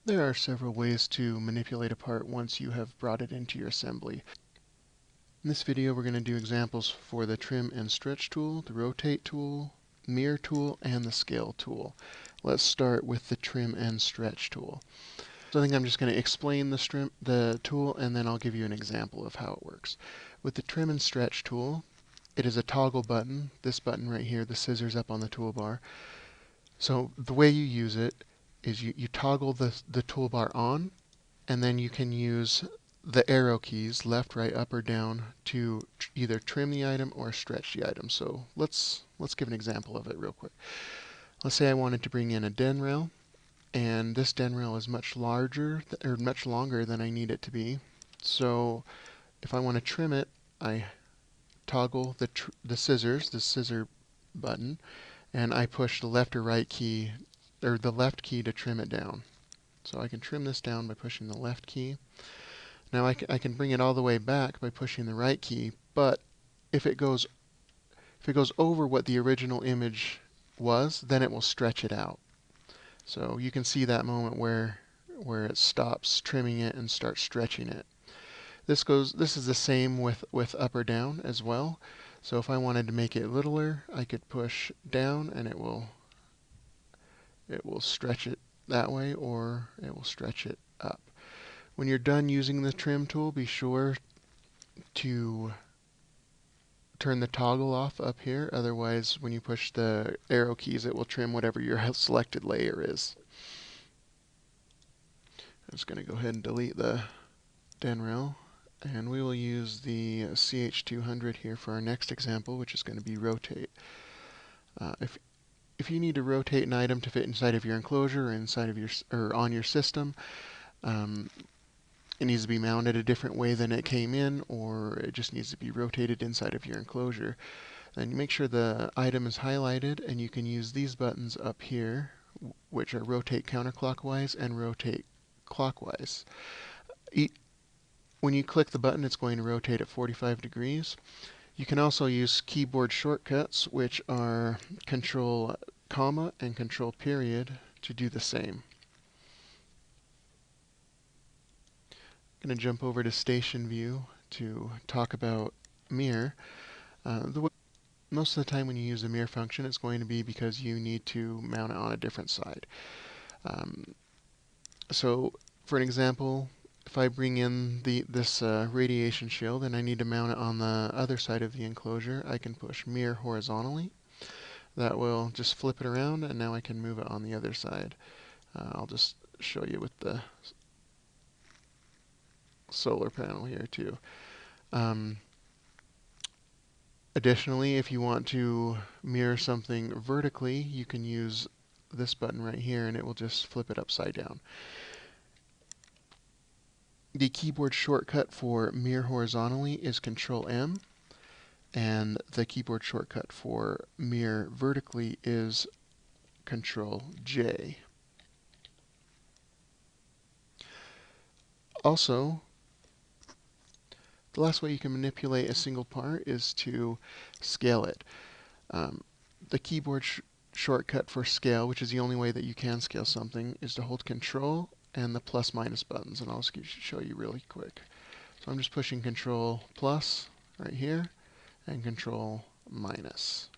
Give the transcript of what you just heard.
There are several ways to manipulate a part once you have brought it into your assembly. In this video we're going to do examples for the trim and stretch tool, the rotate tool, mirror tool, and the scale tool. Let's start with the trim and stretch tool. So I think I'm just going to explain the tool and then I'll give you an example of how it works. With the trim and stretch tool, it is a toggle button, this button right here, the scissors up on the toolbar. So the way you use it is you toggle the toolbar on, and then you can use the arrow keys, left, right, up, or down, to either trim the item or stretch the item. So let's give an example of it real quick. Let's say I wanted to bring in a den rail, and this den rail is much larger or much longer than I need it to be. So if I want to trim it, I toggle the scissors, the scissor button, and I push the left or right key, or the left key, to trim it down. So I can trim this down by pushing the left key. Now I can bring it all the way back by pushing the right key, but if it goes over what the original image was, then it will stretch it out. So you can see that moment where it stops trimming it and starts stretching it. This is the same with up or down as well. So if I wanted to make it littler, I could push down and it will stretch it that way, or it will stretch it up. When you're done using the trim tool, be sure to turn the toggle off up here. Otherwise, when you push the arrow keys, it will trim whatever your selected layer is. I'm just going to go ahead and delete the den rail. And we will use the CH200 here for our next example, which is going to be rotate. If you need to rotate an item to fit inside of your enclosure or inside of on your system, it needs to be mounted a different way than it came in, or it just needs to be rotated inside of your enclosure. Then you make sure the item is highlighted, and you can use these buttons up here, which are rotate counterclockwise and rotate clockwise. When you click the button, it's going to rotate at 45 degrees. You can also use keyboard shortcuts, which are Control comma and Control period, to do the same. I'm going to jump over to Station View to talk about mirror. Most of the time when you use a mirror function, it's going to be because you need to mount it on a different side. So for an example, if I bring in this radiation shield and I need to mount it on the other side of the enclosure, I can push mirror horizontally. That will just flip it around, and now I can move it on the other side. I'll just show you with the solar panel here too. Additionally, if you want to mirror something vertically, you can use this button right here, and it will just flip it upside down. The keyboard shortcut for mirror horizontally is Control M, and the keyboard shortcut for mirror vertically is Control J. Also, the last way you can manipulate a single part is to scale it. The keyboard shortcut for scale, which is the only way that you can scale something, is to hold Control and the plus minus buttons, and I'll just show you really quick. So I'm just pushing Control plus right here and Control minus.